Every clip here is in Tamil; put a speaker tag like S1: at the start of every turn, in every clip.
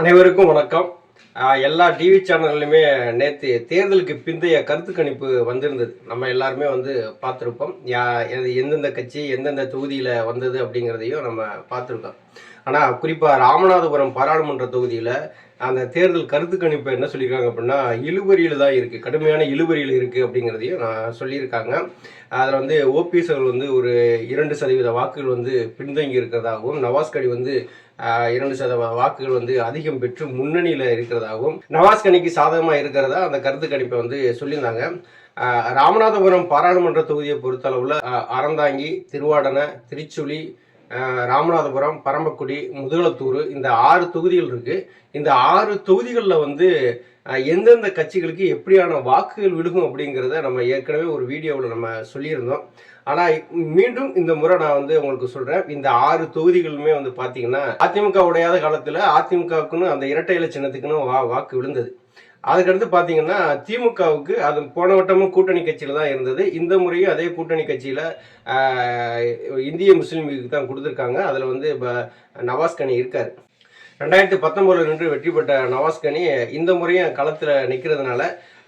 S1: அனைவருக்கும் வணக்கம். எல்லா டிவி சேனல்லையுமே நேற்று தேர்தலுக்கு பிந்தைய கருத்து கணிப்பு வந்திருந்தது. நம்ம எல்லாருமே பார்த்துருப்போம். எந்தெந்த கட்சி எந்தெந்த தொகுதியில் வந்தது அப்படிங்கிறதையும் நம்ம பார்த்துருக்கோம். ஆனால் குறிப்பாக ராமநாதபுரம் பாராளுமன்ற தொகுதியில் அந்த தேர்தல் கருத்து கணிப்பு என்ன சொல்லியிருக்காங்க அப்படின்னா, இழுபறியில் தான் இருக்குது, கடுமையான இழுபறியில் இருக்குது அப்படிங்கிறதையும் நான் சொல்லியிருக்காங்க. அதில் ஓபிஎஸ் அவர்கள் ஒரு 2% வாக்குகள் பின்தங்கி இருக்கிறதாகவும், நவாஸ் கனி 2% வாக்குகள் அதிகம் பெற்று முன்னணியில் இருக்கிறதாகவும், நவாஸ் கனிக்கு சாதகமாக இருக்கிறதா அந்த கருத்து கணிப்பை சொல்லியிருந்தாங்க. ராமநாதபுரம் பாராளுமன்ற தொகுதியை பொறுத்தளவில் அறந்தாங்கி, திருவாடனை, திருச்சுழி, ராமநாதபுரம், பரமக்குடி, முதுகுளத்தூர் இந்த 6 தொகுதிகள் இருக்கு. இந்த 6 தொகுதிகளில் எந்தெந்த கட்சிகளுக்கு எப்படியான வாக்குகள் விழுகும் அப்படிங்கிறத நம்ம ஏற்கனவே ஒரு வீடியோவில் நம்ம சொல்லியிருந்தோம். ஆனால் மீண்டும் இந்த முறை நான் உங்களுக்கு சொல்கிறேன். இந்த 6 தொகுதிகளுமே பார்த்தீங்கன்னா அதிமுக உடையாத காலத்தில் அதிமுகவுக்குன்னு அந்த இரட்டை இலை சின்னத்துக்குன்னு வாக்கு விழுந்தது. அதுக்கடுத்து பார்த்தீங்கன்னா திமுகவுக்கு அது போன வட்டமும் கூட்டணி கட்சியில் தான் இருந்தது. இந்த முறையும் அதே கூட்டணி கட்சியில் இந்திய முஸ்லீம் லீக்கு தான் கொடுத்துருக்காங்க. அதில் நவாஸ் கனி இருக்கார். 2019 நின்று வெற்றி பெற்ற நவாஸ் கனி இந்த முறையும் களத்தில் நிற்கிறதுனால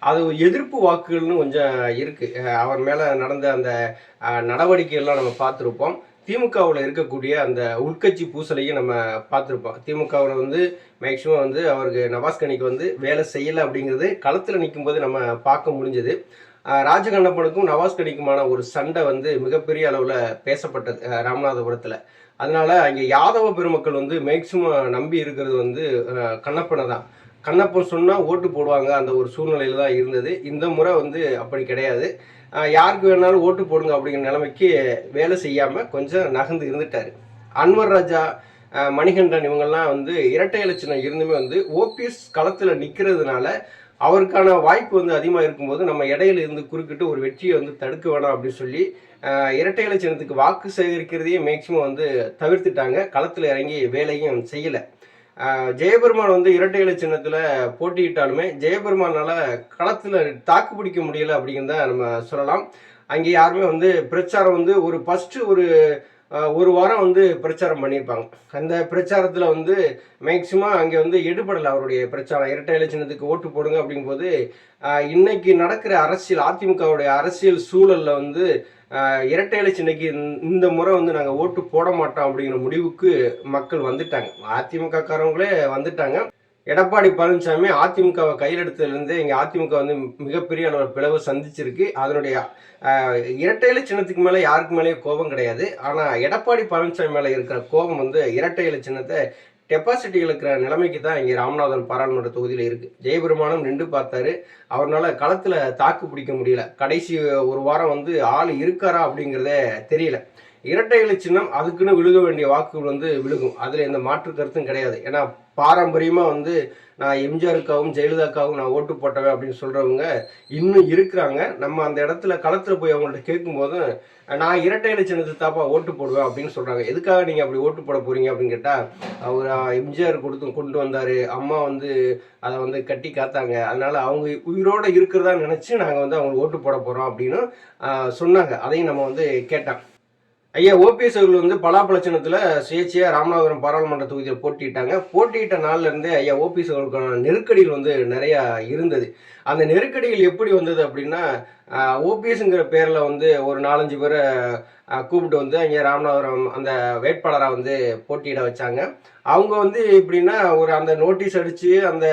S1: அது எதிர்ப்பு வாக்குகள்னு கொஞ்சம் இருக்குது. அவர் மேலே நடந்த அந்த நடவடிக்கைகள்லாம் நம்ம பார்த்துருப்போம். திமுகவில் இருக்கக்கூடிய அந்த உள்கட்சி பூசலையும் நம்ம பார்த்துருப்போம். திமுகவில் மேக்சிமம் அவருக்கு நவாஸ் கனிக்கு வேலை செய்யலை அப்படிங்கிறது களத்தில் நிற்கும்போது நம்ம பார்க்க முடிஞ்சது. ராஜகண்ணப்பனுக்கும் நவாஸ் கனிக்குமான ஒரு சண்டை மிகப்பெரிய அளவில் பேசப்பட்டது ராமநாதபுரத்தில். அதனால அங்கே யாதவ பெருமக்கள் மேக்சிமம் நம்பி இருக்கிறது கண்ணப்பனை தான். கண்ணப்பன் சொன்னால் ஓட்டு போடுவாங்க, அந்த ஒரு சூழ்நிலையில் தான் இருந்தது. இந்த முறை அப்படி கிடையாது. யாருக்கு வேணாலும் ஓட்டு போடுங்க அப்படிங்கிற நிலைமைக்கு வேலை செய்யாமல் கொஞ்சம் நகர்ந்து இருந்துட்டார். அன்வர் ராஜா, மணிகண்டன் இவங்கெல்லாம் இரட்டை இலை சின்னம் இருந்துமே ஓபிஎஸ் களத்தில் நிற்கிறதுனால அவருக்கான வாய்ப்பு அதிகமாக இருக்கும்போது நம்ம இடையில இருந்து குறுக்கிட்டு ஒரு வெற்றியை தடுக்க வேணாம் அப்படின்னு சொல்லி இரட்டை இலை சின்னத்துக்கு வாக்கு சேகரிக்கிறதையே மேக்சிமம் தவிர்த்துட்டாங்க. களத்தில் இறங்கி வேலையும் செய்யலை. ஜெயபெருமான் இரட்டை இலை சின்னத்தில் போட்டியிட்டாலுமே ஜெயபெருமானால் களத்தில் தாக்கு பிடிக்க முடியலை அப்படிங்கிறத நம்ம சொல்லலாம். அங்கே யாருமே பிரச்சாரம் ஒரு ஃபஸ்ட்டு ஒரு வாரம் பிரச்சாரம் பண்ணியிருப்பாங்க. அந்த பிரச்சாரத்தில் மேக்சிமம் அங்கே எடுபடலை அவருடைய பிரச்சாரம். இரட்டை இலை சின்னத்துக்கு ஓட்டு போடுங்க அப்படிங்கும்போது இன்னைக்கு நடக்கிற அரசியல், அதிமுகவுடைய அரசியல் சூழலில் இரட்டை இலை சின்னக்கு இந்த முறை நாங்கள் ஓட்டு போட மாட்டோம் அப்படிங்கிற முடிவுக்கு மக்கள் வந்துட்டாங்க. அதிமுக காரங்களே வந்துட்டாங்க. எடப்பாடி பழனிசாமி அதிமுகவை கையில் எடுத்ததுலேருந்து இங்கே அதிமுக மிகப்பெரிய அளவில் பிளவு சந்திச்சிருக்கு. அதனுடைய இரட்டை இலை சின்னத்துக்கு மேலே யாருக்கு மேலேயே கோபம் கிடையாது. ஆனால் எடப்பாடி பழனிசாமி மேலே இருக்கிற கோபம் இரட்டை இலை சின்னத்தை டெபாசிட்டி இழக்கிற நிலைமைக்கு தான் இங்கே ராமநாதபுரம் பாராளுமன்ற தொகுதியில் இருக்குது. ஜெயபெருமானும் நின்று பார்த்தாரு. அவரால் களத்தில் தாக்கு பிடிக்க முடியல. கடைசி ஒரு வாரம் ஆள் இருக்காரா அப்படிங்கிறதே தெரியல. இரட்டை இலை சின்னம் அதுக்குன்னு விழுக வேண்டிய வாக்குகள் விழுகும். அதில் எந்த மாற்று கருத்தும் கிடையாது. ஏன்னா பாரம்பரியமாக நான் எம்ஜிஆருக்காகவும் ஜெயலலிதாக்காகவும் நான் ஓட்டு போட்டவேன் அப்படின்னு சொல்கிறவங்க இன்னும் இருக்கிறாங்க. நம்ம அந்த இடத்துல களத்தில் போய் அவங்கள்ட்ட கேட்கும்போது நான் இரட்டை இலை சின்னத்தை தாப்பா ஓட்டு போடுவேன் அப்படின்னு சொல்கிறாங்க. எதுக்காக நீங்கள் அப்படி ஓட்டு போட போகிறீங்க அப்படின்னு கேட்டால், அவர் எம்ஜிஆர் கொண்டு வந்தார், அம்மா அதை கட்டி காத்தாங்க, அதனால் அவங்க உயிரோடு இருக்கிறதா நினச்சி நாங்கள் அவங்களுக்கு ஓட்டு போட போகிறோம் அப்படின்னு சொன்னாங்க. அதையும் நம்ம கேட்டோம். ஐயா ஓபிஎஸ் அவர்கள் பலாப்பழ சின்னத்தில் சுயேட்சையாக ராமநாதபுரம் பாராளுமன்ற தொகுதியில் போட்டிட்டாங்க. போட்டியிட்ட நாள்லேருந்தே ஐயா ஓபிஎஸ் அவர்களுக்கான நெருக்கடிகள் நிறையா இருந்தது. அந்த நெருக்கடிகள் எப்படி வந்தது அப்படின்னா, ஓபிஎஸ்ங்கிற பேரில் ஒரு 4-5 பேரை கூப்பிட்டு அங்கே ராமநாதபுரம் அந்த வேட்பாளராக போட்டியிட வச்சாங்க. அவங்க எப்படின்னா அந்த நோட்டீஸ் அடித்து அந்த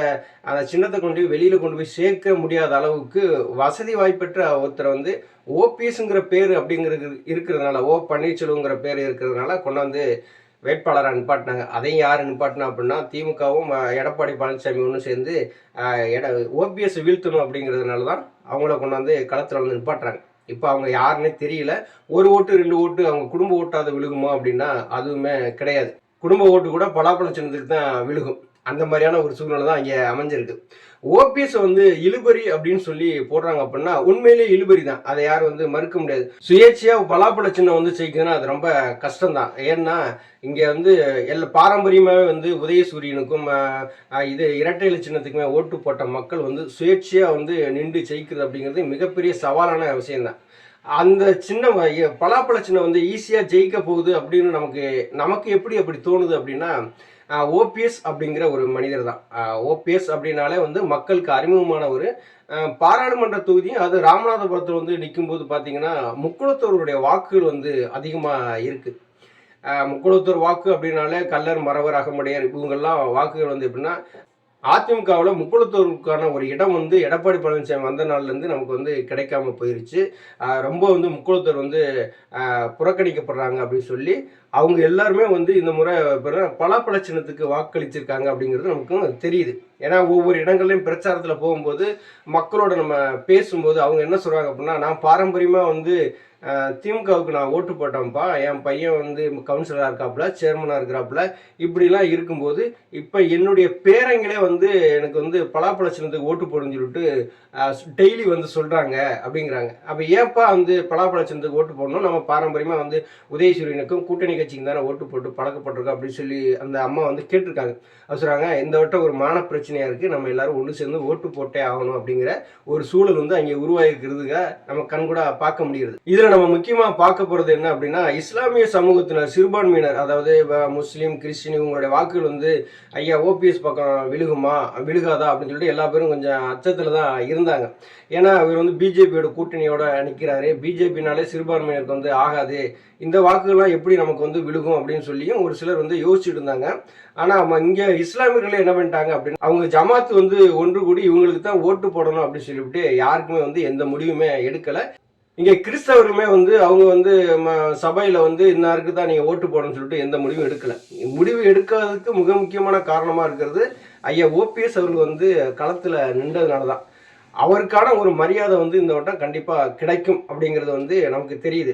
S1: அந்த சின்னத்தை கொண்டு வெளியில் கொண்டு போய் சேர்க்க முடியாத அளவுக்கு வசதி வாய்ப்பற்ற ஒருத்தரை ஓபிஎஸ்ங்கிற பேர் அப்படிங்கிறது இருக்கிறதுனால, ஓ பன்னீர்செல்வங்கிற பேர் இருக்கிறதுனால கொண்டாந்து வேட்பாளராக நிப்பாட்டினாங்க. அதையும் யார் நிப்பாட்டினா அப்படின்னா திமுகவும் எடப்பாடி பழனிசாமி ஒன்று சேர்ந்து ஓபிஎஸ் வீழ்த்தணும் அப்படிங்கிறதுனால தான் அவங்கள கொண்டாந்து களத்தில் நிப்பாட்டுறாங்க. இப்போ அவங்க யாருன்னே தெரியல. 1 ஓட்டு 2 ஓட்டு அவங்க குடும்ப ஓட்டாத விழுகுமா அப்படின்னா அதுவுமே கிடையாது. குடும்ப ஓட்டு கூட பலாப்பழ சின்னத்துக்கு தான் விழுகும். அந்த மாதிரியான ஒரு சூழ்நிலை தான் இங்கே அமைஞ்சிருக்கு. ஓபிஎஸ் இழுபறி அப்படின்னு சொல்லி போடுறாங்க அப்படின்னா உண்மையிலேயே இழுபறி தான். அதை யாரும் மறுக்க முடியாது. சுயேட்சையாக பலாப்பழ சின்னம் செய்யுதுன்னா அது ரொம்ப கஷ்டம்தான். ஏன்னா இங்கே பாரம்பரியமாகவே உதயசூரியனுக்கும் இது இரட்டை இலை சின்னத்துக்குமே ஓட்டு போட்ட மக்கள் சுயேட்சையாக நின்று ஜெயிக்கிறது அப்படிங்கிறது மிகப்பெரிய சவாலான விஷயம்தான். அந்த சின்னம் பலாப்பழ சின்னம் ஈஸியாக ஜெயிக்க போகுது அப்படின்னு நமக்கு எப்படி அப்படி தோணுது அப்படின்னா, ஓபிஎஸ் அப்படிங்கிற ஒரு மனிதர் தான். ஓபிஎஸ் அப்படின்னாலே வந்து மக்களுக்கு அறிமுகமான ஒரு பாராளுமன்ற தொகுதியும் அது ராமநாதபுரத்தில் வந்து நிற்கும்போது பார்த்தீங்கன்னா முக்குளத்தோருடைய வாக்குகள் வந்து அதிகமாக இருக்குது. முக்குளத்தூர் வாக்கு அப்படின்னாலே கல்லர், மறவர், அகமுடையார் இவங்கெல்லாம் வாக்குகள் வந்து எப்படின்னா அதிமுகவில் முக்குளத்தூருக்கான ஒரு இடம் வந்து எடப்பாடி பழனிசாமி வந்த நாள்லேருந்து நமக்கு வந்து கிடைக்காம போயிருச்சு. ரொம்ப வந்து முக்குளத்தூர் வந்து புறக்கணிக்கப்படுறாங்க அப்படின்னு சொல்லி அவங்க எல்லாருமே வந்து இந்த முறை பலாப்பழ சின்னத்துக்கு வாக்களிச்சிருக்காங்க அப்படிங்கிறது நமக்கு தெரியுது. ஏன்னா ஒவ்வொரு இடங்கள்லையும் பிரச்சாரத்தில் போகும்போது மக்களோட நம்ம பேசும்போது அவங்க என்ன சொல்கிறாங்க அப்படின்னா, நான் பாரம்பரியமாக வந்து திமுகவுக்கு நான் ஓட்டு போட்டேன்ப்பா, என் பையன் வந்து கவுன்சிலராக இருக்காப்புல, சேர்மனாக இருக்கிறாப்புல, இப்படிலாம் இருக்கும்போது இப்போ என்னுடைய பேரங்களே வந்து எனக்கு வந்து பலாப்பழ சின்னத்துக்கு ஓட்டு போடுன்னு சொல்லிட்டு டெய்லி வந்து சொல்கிறாங்க அப்படிங்கிறாங்க. அப்போ ஏன்ப்பா வந்து பலாப்பழ சின்னத்துக்கு ஓட்டு போடணும், நம்ம பாரம்பரியமாக வந்து உதயசூரியனுக்கும் கூட்டணி கட்சிக்கு தானே ஓட்டு போட்டு பழக்கப்பட்டிருக்கோம் அப்படின்னு சொல்லி அந்த அம்மா வந்து கேட்டிருக்காங்க. அது சொல்கிறாங்க, இந்த வட்டம் ஒரு மான பிரச்சனையாக இருக்குது, நம்ம எல்லாரும் ஒன்று சேர்ந்து ஓட்டு போட்டே ஆகணும் அப்படிங்கிற ஒரு சூழல் வந்து அங்கே உருவாகிருக்கிறதுக்கு நம்ம கண்கூட பார்க்க முடியுது. இதில் நம்ம முக்கியமாக பார்க்க போகிறது என்ன அப்படின்னா, இஸ்லாமிய சமூகத்தினர், சிறுபான்மையினர், அதாவது முஸ்லீம், கிறிஸ்டின் இவங்களுடைய வாக்குகள் வந்து ஐயா ஓபிஎஸ் பக்கம் விழுகாதா அப்படின்னு சொல்லிட்டு எல்லா பேரும் கொஞ்சம் அச்சத்தில் தான் இருந்தாங்க. ஏன்னா அவர் வந்து பிஜேபியோட கூட்டணியோட நிற்கிறாரு, பிஜேபினாலே சிறுபான்மையினருக்கு வந்து ஆகாது, இந்த வாக்குகள்லாம் எப்படி நமக்கு வந்து விழுகும் அப்படின்னு சொல்லியும் ஒரு சிலர் வந்து யோசிச்சுட்டு இருந்தாங்க. ஆனால் இங்கே இஸ்லாமியர்களே என்ன பண்ணிட்டாங்க அப்படின்னு, அவங்க ஜமாத்து வந்து ஒன்று கூடி இவங்களுக்கு தான் ஓட்டு போடணும் அப்படின்னு சொல்லிவிட்டு யாருக்குமே வந்து எந்த முடிவுமே எடுக்கலை. இங்கே கிறிஸ்தவருமே வந்து அவங்க வந்து சபையில் வந்து இன்னாருக்கு தான் நீங்கள் ஓட்டு போடணும்னு சொல்லிட்டு எந்த முடிவும் எடுக்கலை. முடிவு எடுக்காததுக்கு மிக முக்கியமான காரணமாக இருக்கிறது ஐயா ஓபிஎஸ் அவர்கள் வந்து களத்தில் நின்றதுனால தான். அவருக்கான ஒரு மரியாதை வந்து இந்த வட்டம் கண்டிப்பாக கிடைக்கும் அப்படிங்கிறது வந்து நமக்கு தெரியுது.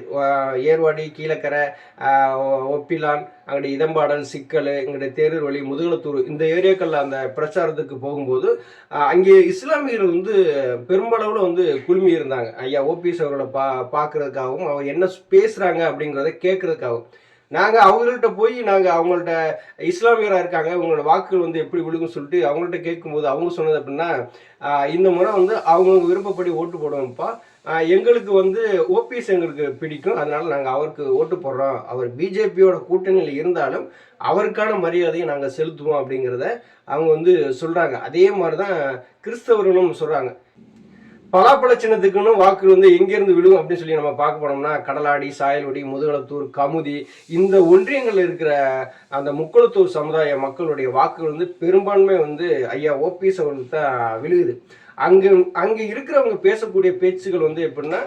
S1: ஏர்வாடி, கீழக்கரை, ஒப்பிலான், அங்கிட்ட இதம்பாடல், சிக்கல், இங்கிட்ட தேரூர் வழி, முதுகுளத்தூர் இந்த ஏரியாக்களில் அந்த பிரச்சாரத்துக்கு போகும்போது அங்கே இஸ்லாமியர்கள் வந்து பெரும்பளவில் வந்து குழுமி இருந்தாங்க. ஐயா ஓபிஎஸ் அவர்களை பார்க்கறதுக்காகவும் அவர் என்ன பேசுகிறாங்க அப்படிங்கிறத கேட்கறதுக்காகவும். நாங்கள் அவங்கள்ட்ட போய் அவங்கள்ட்ட இஸ்லாமியராக இருக்காங்க, உங்களோட வாக்குகள் வந்து எப்படி விழுகும் சொல்லிட்டு அவங்கள்ட்ட கேட்கும்போது அவங்க சொன்னது அப்படின்னா, இந்த முறை வந்து அவங்கவுங்க விருப்பப்படி ஓட்டு போடுவோம்ப்பா, எங்களுக்கு வந்து ஓபிஎஸ் எங்களுக்கு பிடிக்கும், அதனால நாங்கள் அவருக்கு ஓட்டு போடுறோம், அவர் பிஜேபியோட கூட்டணியில் இருந்தாலும் அவருக்கான மரியாதையை நாங்கள் செலுத்துவோம் அப்படிங்கிறத அவங்க வந்து சொல்கிறாங்க. அதே மாதிரி தான் கிறிஸ்தவர்களும் சொல்கிறாங்க. பலாப்பழ சின்னத்துக்குன்னு வாக்கு வந்து எங்கேருந்து விழுகும் அப்படின்னு சொல்லி நம்ம பார்க்க போனோம்னா, கடலாடி, சாயல்வடி, முதுகுளத்தூர், கமுதி இந்த ஒன்றியங்கள் இருக்கிற அந்த முக்குளத்தூர் சமுதாய மக்களுடைய வாக்குகள் வந்து பெரும்பான்மை வந்து ஐயா ஓபிஎஸ் அவர்களுக்கு தான் விழுகுது. அங்கே இருக்கிறவங்க பேசக்கூடிய பேச்சுகள் வந்து எப்படின்னா,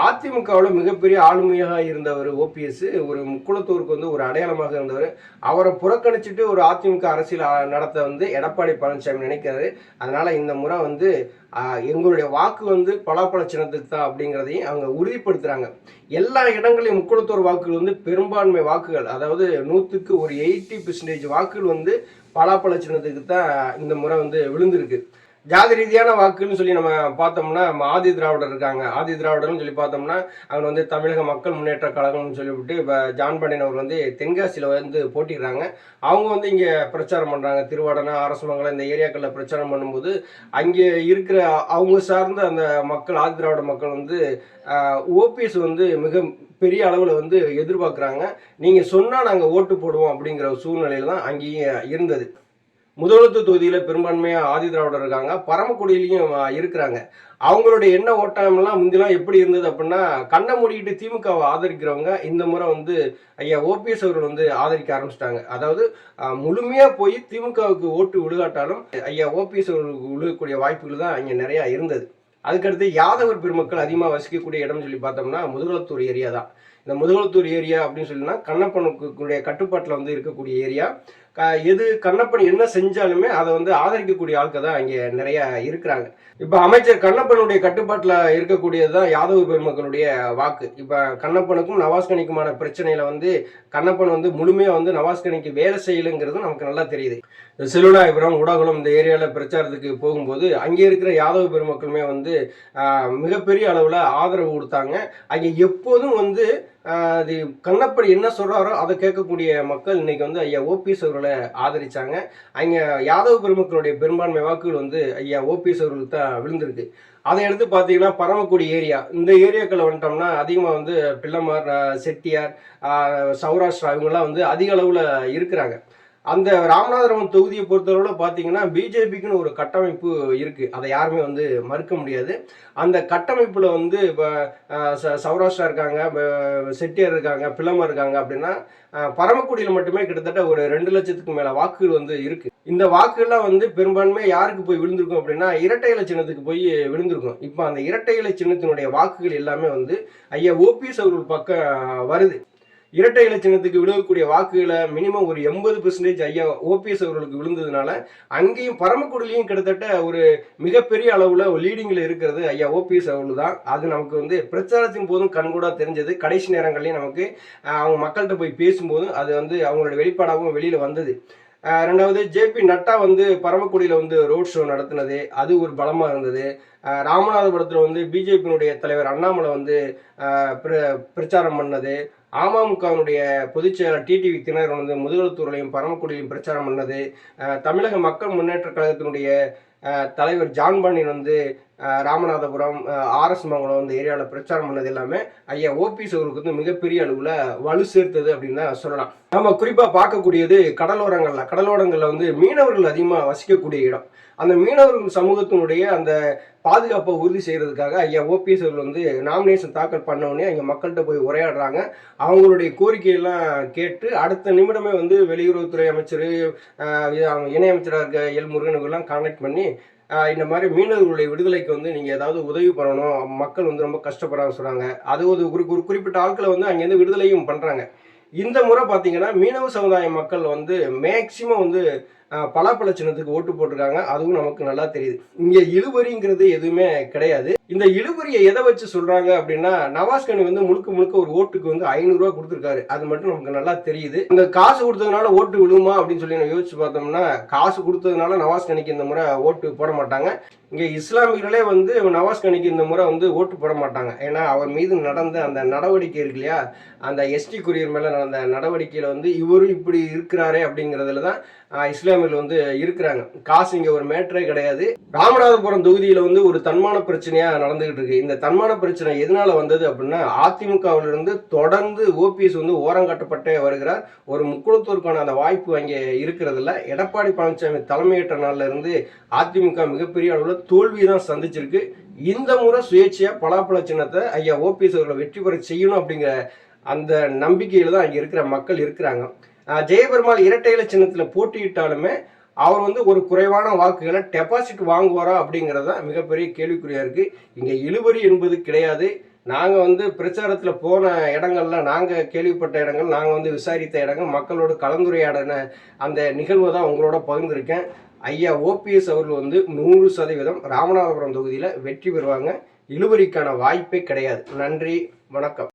S1: அதிமுகவில் மிகப்பெரிய ஆளுமையாக இருந்தவர் ஓபிஎஸ், ஒரு முக்குளத்தூருக்கு வந்து ஒரு அடையாளமாக இருந்தவர். அவரை புறக்கணிச்சுட்டு ஒரு அதிமுக அரசியல் நடத்த வந்து எடப்பாடி பழனிசாமி நினைக்கிறாரு. அதனால இந்த முறை வந்து எங்களுடைய வாக்கு வந்து பலாப்பழ சின்னத்துக்கு தான் அப்படிங்கிறதையும் அவங்க உறுதிப்படுத்துறாங்க. எல்லா இடங்களையும் முக்குளத்தூர் வாக்குகள் வந்து பெரும்பான்மை வாக்குகள், அதாவது 100க்கு ஒரு 80% வாக்குகள் வந்து பலாப்பழ சின்னத்துக்கு தான் இந்த முறை வந்து விழுந்திருக்கு. ஜாதி ரீதியான வாக்குன்னு சொல்லி நம்ம பார்த்தோம்னா, ஆதி திராவிடர் இருக்காங்க. ஆதி திராவிடர்னு சொல்லி பார்த்தோம்னா அவங்க வந்து தமிழக மக்கள் முன்னேற்ற கழகம்னு சொல்லிவிட்டு இப்போ ஜான் பாண்டியன் அவர் வந்து தென்காசியில் வந்து போட்டிடுறாங்க. அவங்க வந்து இங்கே பிரச்சாரம் பண்ணுறாங்க. திருவாடனை, அரசமங்கலம் இந்த ஏரியாக்களில் பிரச்சாரம் பண்ணும்போது அங்கே இருக்கிற அவங்க சார்ந்த அந்த மக்கள், ஆதி திராவிட மக்கள் வந்து ஓபிஎஸ் வந்து மிக பெரிய அளவில் வந்து எதிர்பார்க்குறாங்க. நீங்கள் சொன்னால் நாங்கள் ஓட்டு போடுவோம் அப்படிங்கிற சூழ்நிலையில் தான் அங்கேயும் இருந்தது. முதுகுளத்தூர் தொகுதியில் பெரும்பான்மையாக ஆதி திராவிடர் இருக்காங்க, பரமக்குடியிலையும் இருக்கிறாங்க. அவங்களுடைய எண்ண ஓட்டம்லாம் முந்திலாம் எப்படி இருந்தது அப்படின்னா, கண்ணை மூடிக்கிட்டு திமுகவை ஆதரிக்கிறவங்க இந்த முறை வந்து ஐயா ஓபிஎஸ் அவர்கள் வந்து ஆதரிக்க ஆரம்பிச்சிட்டாங்க. அதாவது முழுமையாக போய் திமுகவுக்கு ஓட்டு விழுகாட்டாலும் ஐயா ஓபிஎஸ் அவர்களுக்கு விழுகக்கூடிய வாய்ப்புகள் தான் இங்கே நிறையா இருந்தது. அதுக்கடுத்து யாதவர் பெருமக்கள் அதிகமாக வசிக்கக்கூடிய இடம்னு சொல்லி பார்த்தோம்னா முதுகுளத்தூர் ஏரியா தான். இந்த முதுகுளத்தூர் ஏரியா அப்படின்னு சொல்லினா கண்ணப்பனுடைய கட்டுப்பாட்டில் வந்து இருக்கக்கூடிய ஏரியா. எது கண்ணப்பன் என்ன செஞ்சாலுமே அதை வந்து ஆதரிக்கக்கூடிய ஆட்கள் தான் இங்கே நிறைய இருக்கிறாங்க. இப்போ அமைச்சர் கண்ணப்பனுடைய கட்டுப்பாட்டில் இருக்கக்கூடியது தான் யாதவ பெருமக்களுடைய வாக்கு. இப்போ கண்ணப்பனுக்கும் நவாஸ்கனிக்குமான பிரச்சனையில வந்து கண்ணப்பன் வந்து முழுமையாக வந்து நவாஸ்கனிக்கு வேலை செய்யலைங்கிறது நமக்கு நல்லா தெரியுது. செல்வநாயபுரம், உடகுளம் இந்த ஏரியாவில் பிரச்சாரத்துக்கு போகும்போது அங்கே இருக்கிற யாதவ பெருமக்களுமே வந்து மிகப்பெரிய அளவில் ஆதரவு கொடுத்தாங்க. அங்கே எப்போதும் வந்து அது கண்ணப்படி என்ன சொல்கிறாரோ அதை கேட்கக்கூடிய மக்கள் இன்னைக்கு வந்து ஐயா ஓபிஎஸ் அவர்களை ஆதரிச்சாங்க. அங்கே யாதவ பெருமக்களுடைய பெரும்பான்மை வாக்குகள் வந்து ஐயா ஓபிஎஸ் அவர்களுக்கு தான் விழுந்திருக்கு. அதை எடுத்து பார்த்தீங்கன்னா பரமக்குடி ஏரியா, இந்த ஏரியாக்களில் வந்துட்டோம்னா அதிகமாக வந்து பிள்ளைமார், செட்டியார், சௌராஷ்டிரா இவங்கெல்லாம் வந்து அதிக அளவில் இருக்கிறாங்க. அந்த ராமநாதபுரம் தொகுதியை பொறுத்தளவுல பார்த்தீங்கன்னா பிஜேபிக்குன்னு ஒரு கட்டமைப்பு இருக்கு. அதை யாருமே வந்து மறுக்க முடியாது. அந்த கட்டமைப்புல வந்து இப்போ சௌராஷ்டிரா இருக்காங்க, செட்டியார் இருக்காங்க, பிளமர் இருக்காங்க அப்படின்னா பரமக்குடியில் மட்டுமே கிட்டத்தட்ட ஒரு 2 லட்சத்துக்கு மேல வாக்குகள் வந்து இருக்கு. இந்த வாக்குகள்லாம் வந்து பெரும்பான்மை யாருக்கு போய் விழுந்திருக்கும் அப்படின்னா இரட்டை இலை சின்னத்துக்கு போய் விழுந்திருக்கும். இப்போ அந்த இரட்டை இலை சின்னத்தினுடைய வாக்குகள் எல்லாமே வந்து ஐயா ஓபிஎஸ் அவர்கள் பக்கம் வருது. இரட்டை இலை சின்னத்துக்கு விழுகக்கூடிய வாக்குகளை மினிமம் ஒரு 80% ஐயா ஓபிஎஸ் அவர்களுக்கு விழுந்ததுனால அங்கேயும் பரமக்குடிலையும் கிட்டத்தட்ட ஒரு மிகப்பெரிய அளவுல லீடிங்ல இருக்கிறது ஐயா ஓபிஎஸ் அவர்கள் தான். அது நமக்கு வந்து பிரச்சாரத்தின் போதும் கண்கூடா தெரிஞ்சது. கடைசி நேரங்கள்லையும் நமக்கு அவங்க மக்கள்கிட்ட போய் பேசும்போதும் அது வந்து அவங்களோட வெளிப்பாடாகவும் வெளியில வந்தது. ரெண்டாவது ஜேபி நட்டா வந்து பரமக்குடியில் வந்து ரோட் ஷோ நடத்தினது அது ஒரு பலமாக இருந்தது. ராமநாதபுரத்தில் வந்து பிஜேபியினுடைய தலைவர் அண்ணாமலை வந்து பிரச்சாரம் பண்ணது. அமமுகவினுடைய பொதுச் செயலர் டிடிவி தினகரன் வந்து முதுகலத்தூர்லையும் பரமக்குடியிலையும் பிரச்சாரம் பண்ணது. தமிழக மக்கள் முன்னேற்ற கழகத்தினுடைய தலைவர் ஜான் பாண்டியன் வந்து ராமநாதபுரம் ஆர்எஸ் மங்கலம் வந்து ஏரியாவில் பிரச்சாரம் பண்ணது எல்லாமே ஐயா ஓபிஎஸ் அவருக்கு வந்து மிகப்பெரிய அளவில் வலு சேர்த்தது அப்படின்னு தான் சொல்லலாம். நம்ம குறிப்பாக பார்க்கக்கூடியது கடலோரங்களில் வந்து மீனவர்கள் அதிகமாக வசிக்கக்கூடிய இடம். அந்த மீனவர்கள் சமூகத்தினுடைய அந்த பாதுகாப்பை உறுதி செய்யறதுக்காக ஐயா ஓபிஎஸ் அவர்கள் வந்து நாமினேஷன் தாக்கல் பண்ணவுடனே அங்கே மக்கள்கிட்ட போய் உரையாடுறாங்க. அவங்களுடைய கோரிக்கையெல்லாம் கேட்டு அடுத்த நிமிடமே வந்து வெளியுறவுத்துறை அமைச்சர், இணையமைச்சராக இருக்க எல் முருகன் இவங்கெல்லாம் கான்டாக்ட் பண்ணி இந்த மாதிரி மீனவர்களுடைய விடுதலைக்கு வந்து நீங்கள் ஏதாவது உதவி பண்ணணும், மக்கள் வந்து ரொம்ப கஷ்டப்படுறாங்க சொல்கிறாங்க. அது ஒரு குறிப்பிட்ட ஆட்களை வந்து அங்கேருந்து விடுதலையும் பண்ணுறாங்க. இந்த முறை பார்த்தீங்கன்னா மீனவ சமுதாய மக்கள் வந்து மேக்சிமம் வந்து பலாப்பழ சின்னத்துக்கு ஓட்டு போட்டிருக்காங்க. அதுவும் நமக்கு நல்லா தெரியுது. இங்கே இழுபறிங்கிறது எதுவுமே கிடையாது. இந்த இழுபறியை எதை வச்சு சொல்றாங்க அப்படின்னா நவாஸ்கனி வந்து முழுக்க ஒரு ஓட்டுக்கு வந்து 500 ரூபா கொடுத்துருக்காரு. அது மட்டும் நமக்கு நல்லா தெரியுது. இந்த காசு கொடுத்ததுனால ஓட்டு விழுமா அப்படின்னு சொல்லி நம்ம யோசிச்சு பார்த்தோம்னா காசு கொடுத்ததுனால நவாஸ்கனிக்கு இந்த முறை ஓட்டு போட மாட்டாங்க. இங்க இஸ்லாமியர்களே வந்து நவாஸ்கனிக்கு இந்த முறை வந்து ஓட்டு போட மாட்டாங்க. ஏன்னா அவர் மீது நடந்த அந்த நடவடிக்கை இருக்கு இல்லையா, அந்த எஸ்டி குரியர் மேல நடந்த நடவடிக்கையில வந்து இவரும் இப்படி இருக்கிறாரே அப்படிங்கிறதுல தான் இஸ்லாமியர்கள் வந்து இருக்கிறாங்க. காசு இங்க ஒரு மேட்டரே கிடையாது. ராமநாதபுரம் தொகுதியில வந்து ஒரு தன்மான பிரச்சனையா நடந்துகிட்டு இருக்கு. இந்த தன்மான பிரச்சனை எதனால வந்தது அப்படின்னா அதிமுகவிலிருந்து தொடர்ந்து ஓபிஎஸ் வந்து ஓரங்கட்டப்பட்டே வருகிறார். ஒரு முக்குளத்தூருக்கான அந்த வாய்ப்பு அங்கே இருக்கிறது இல்ல. எடப்பாடி பழனிசாமி தலைமையேற்ற நாள்ல இருந்து அதிமுக மிகப்பெரிய அளவில் தோல்வியை தான் சந்திச்சிருக்கு. இந்த முறை சுயேட்சையா பலாப்பழ சின்னத்தை ஐயா ஓபிஎஸ் அவர்களை வெற்றி பெற செய்யணும் அப்படிங்கிற அந்த நம்பிக்கையில தான் அங்கே இருக்கிற மக்கள் இருக்கிறாங்க. ஜெயபெருமாள் இரட்டை இலை சின்னத்துல போட்டியிட்டாலுமே அவர் வந்து ஒரு குறைவான வாக்குகளை டெபாசிட் வாங்குவாரா அப்படிங்கிறது தான் மிகப்பெரிய கேள்விக்குறியா இருக்கு. இங்க இழுபறி என்பது கிடையாது. நாங்கள் வந்து பிரச்சாரத்தில் போன இடங்கள்ல நாங்கள் கேள்விப்பட்ட இடங்கள், நாங்கள் வந்து விசாரித்த இடங்கள், மக்களோடு கலந்துரையாடின அந்த நிகழ்வை தான் உங்களோட பகிர்ந்திருக்கேன். ஐயா ஓபிஎஸ் அவர்கள் வந்து 100% ராமநாதபுரம் தொகுதியில் வெற்றி பெறுவாங்க. இழுபறிக்கான வாய்ப்பே கிடையாது. நன்றி, வணக்கம்.